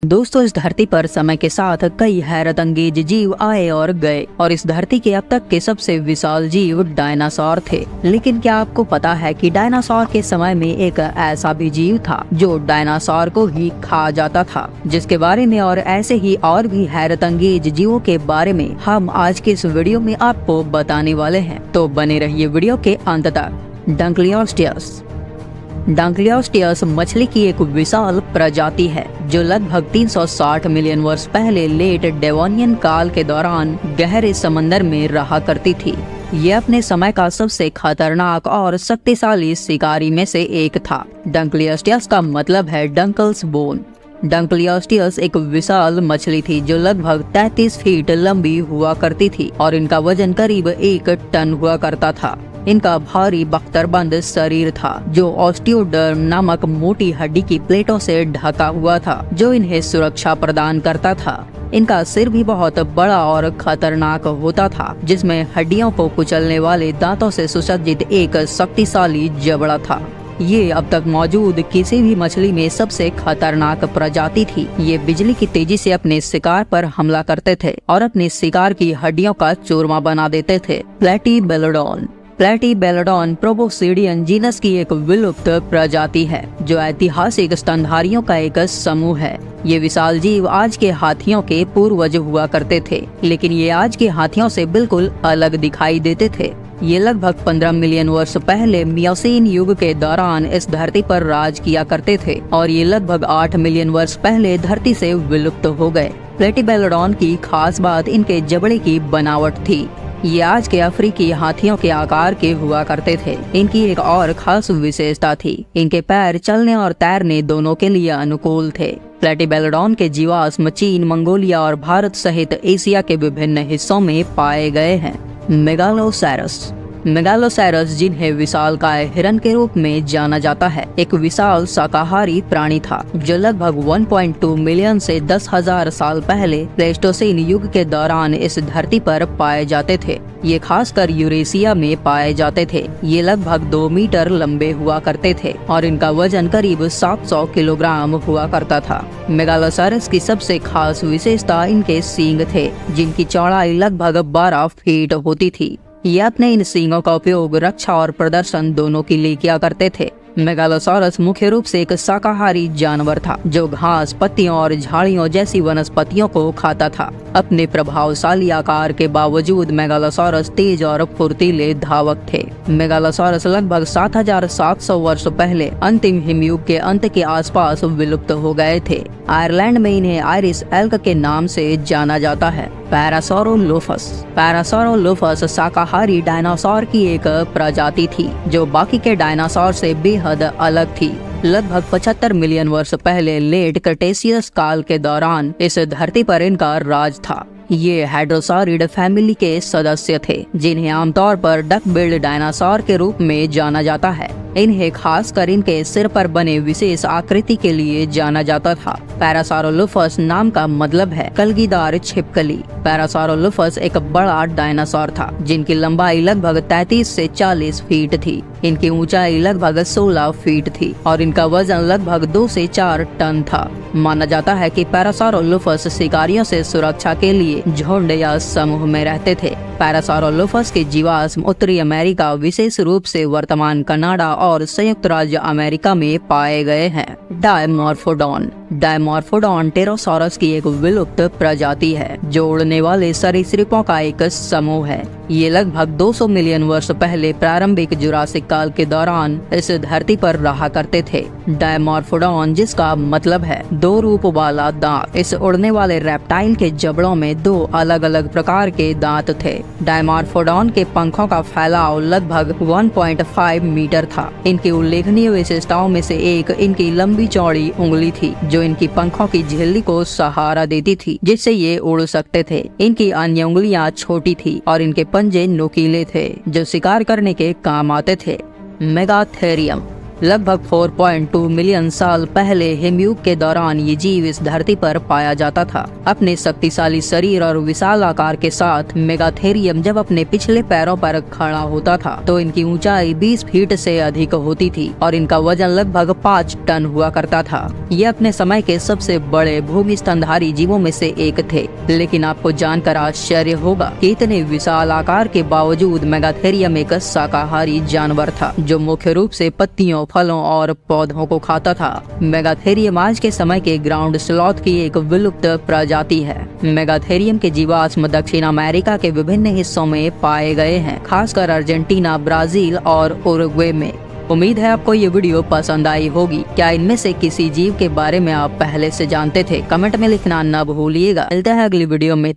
दोस्तों, इस धरती पर समय के साथ कई हैरत अंगेज जीव आए और गए और इस धरती के अब तक के सबसे विशाल जीव डायनासोर थे। लेकिन क्या आपको पता है कि डायनासोर के समय में एक ऐसा भी जीव था जो डायनासोर को ही खा जाता था, जिसके बारे में और ऐसे ही और भी हैरत अंगेज जीवों के बारे में हम आज के इस वीडियो में आपको बताने वाले हैं। तो बने रहिए वीडियो के अंत तक। डंकलियोस्टियस। डंकलियोस्टियस मछली की एक विशाल प्रजाति है जो लगभग 360 मिलियन वर्ष पहले लेट डेवोनियन काल के दौरान गहरे समंदर में रहा करती थी। ये अपने समय का सबसे खतरनाक और शक्तिशाली शिकारी में से एक था। डंकलियोस्टियस का मतलब है डंकल्स बोन। डंकलियोस्टियस एक विशाल मछली थी जो लगभग 33 फीट लंबी हुआ करती थी और इनका वजन करीब 1 टन हुआ करता था। इनका भारी बख्तरबंद शरीर था जो ऑस्टियोडर्म नामक मोटी हड्डी की प्लेटों से ढका हुआ था जो इन्हें सुरक्षा प्रदान करता था। इनका सिर भी बहुत बड़ा और खतरनाक होता था जिसमें हड्डियों को कुचलने वाले दांतों से सुसज्जित एक शक्तिशाली जबड़ा था। ये अब तक मौजूद किसी भी मछली में सबसे खतरनाक प्रजाति थी। ये बिजली की तेजी से अपने शिकार पर हमला करते थे और अपने शिकार की हड्डियों का चूरमा बना देते थे। प्लेटिबेलोडोन। प्लेटिबेलोडोन प्रोबोसिडियन जीनस की एक विलुप्त प्रजाति है जो ऐतिहासिक स्तनधारियों का एक समूह है। ये विशाल जीव आज के हाथियों के पूर्वज हुआ करते थे, लेकिन ये आज के हाथियों से बिल्कुल अलग दिखाई देते थे। ये लगभग 15 मिलियन वर्ष पहले मियोसीन युग के दौरान इस धरती पर राज किया करते थे और ये लगभग 8 मिलियन वर्ष पहले धरती से विलुप्त हो गए। प्लेटिबेलोडोन की खास बात इनके जबड़े की बनावट थी। ये आज के अफ्रीकी हाथियों के आकार के हुआ करते थे। इनकी एक और खास विशेषता थी, इनके पैर चलने और तैरने दोनों के लिए अनुकूल थे। प्लेटिबेलोडोन के जीवाश्म चीन, मंगोलिया और भारत सहित एशिया के विभिन्न हिस्सों में पाए गए हैं। मेगालोसैरस। मेगालोसैरस, जिन्हें विशालकाय हिरन के रूप में जाना जाता है, एक विशाल शाकाहारी प्राणी था जो लगभग 1.2 मिलियन से 10,000 साल पहले प्लेस्टोसीन युग के दौरान इस धरती पर पाए जाते थे। ये खासकर यूरेशिया में पाए जाते थे। ये लगभग 2 मीटर लंबे हुआ करते थे और इनका वजन करीब 700 किलोग्राम हुआ करता था। मेगालोसैरस की सबसे खास विशेषता इनके सींग थे जिनकी चौड़ाई लगभग 12 फीट होती थी। ये अपने इन सींगों का उपयोग रक्षा और प्रदर्शन दोनों के लिए किया करते थे। मेगालोसॉरस मुख्य रूप से एक शाकाहारी जानवर था जो घास, पत्तियों और झाड़ियों जैसी वनस्पतियों को खाता था। अपने प्रभावशाली आकार के बावजूद मेगालोसॉरस तेज और फुर्तीले धावक थे। मेगालोसॉरस लगभग 7,700 वर्ष पहले अंतिम हिमयुग के अंत के आसपास विलुप्त हो गए थे। आयरलैंड में इन्हें आयरिश एल्क के नाम से जाना जाता है। पैरासौरोलोफस। पैरासौरोलोफस शाकाहारी डायनासोर की एक प्रजाति थी जो बाकी के डायनासोर से बेहद अलग थी। लगभग 75 मिलियन वर्ष पहले लेट क्रेटेशियस काल के दौरान इस धरती पर इनका राज था। ये हेड्रोसॉरिड फैमिली के सदस्य थे जिन्हें आमतौर पर डक बिल्ड डायनासोर के रूप में जाना जाता है। इन्हें खासकर इनके सिर पर बने विशेष आकृति के लिए जाना जाता था। पैरासौरोलोफस नाम का मतलब है कलगीदार छिपकली। पैरासौरोलोफस एक बड़ा डायनासोर था जिनकी लंबाई लगभग 33 से 40 फीट थी। इनकी ऊंचाई लगभग 16 फीट थी और इनका वजन लगभग 2 से 4 टन था। माना जाता है कि पैरासौरोलोफस शिकारियों से सुरक्षा के लिए झुंड या समूह में रहते थे। पैरासौरोलोफस के जीवाश्म उत्तरी अमेरिका, विशेष रूप से वर्तमान कनाडा और संयुक्त राज्य अमेरिका में पाए गए हैं। डायमॉर्फोडॉन। डायमॉर्फोडॉन टेरोसॉरस की एक विलुप्त प्रजाति है जो उड़ने वाले सरीसृपों का एक समूह है। ये लगभग 200 मिलियन वर्ष पहले प्रारंभिक जुरासिक काल के दौरान इस धरती पर रहा करते थे। डायमॉर्फोडॉन, जिसका मतलब है 2 रूप वाला दांत, इस उड़ने वाले रेप्टाइल के जबड़ों में 2 अलग अलग प्रकार के दांत थे। डायमॉर्फोडॉन के पंखों का फैलाव लगभग 1.5 मीटर था। इनकी उल्लेखनीय विशेषताओं में से एक इनकी लंबी चौड़ी उंगली थी जो इनकी पंखों की झिल्ली को सहारा देती थी जिससे ये उड़ सकते थे। इनकी अन्य उंगलियां छोटी थी और इनके पंजे नुकीले थे जो शिकार करने के काम आते थे। मेगाथेरियम। लगभग 4.2 मिलियन साल पहले हिमयुग के दौरान ये जीव इस धरती पर पाया जाता था। अपने शक्तिशाली शरीर और विशाल आकार के साथ मेगाथेरियम जब अपने पिछले पैरों पर खड़ा होता था तो इनकी ऊंचाई 20 फीट से अधिक होती थी और इनका वजन लगभग 5 टन हुआ करता था। ये अपने समय के सबसे बड़े भूमि स्तनधारी जीवों में से एक थे। लेकिन आपको जानकर आश्चर्य होगा कि इतने विशाल आकार के बावजूद मेगाथेरियम एक शाकाहारी जानवर था जो मुख्य रूप से पत्तियों, फलों और पौधों को खाता था। मेगाथेरियम आज के समय के ग्राउंड स्लॉथ की एक विलुप्त प्रजाति है। मेगाथेरियम के जीवाश्म दक्षिण अमेरिका के विभिन्न हिस्सों में पाए गए हैं, खासकर अर्जेंटीना, ब्राजील और उरुग्वे में। उम्मीद है आपको ये वीडियो पसंद आई होगी। क्या इनमें से किसी जीव के बारे में आप पहले से जानते थे? कमेंट में लिखना न भूलिएगा। मिलते हैं अगली वीडियो में।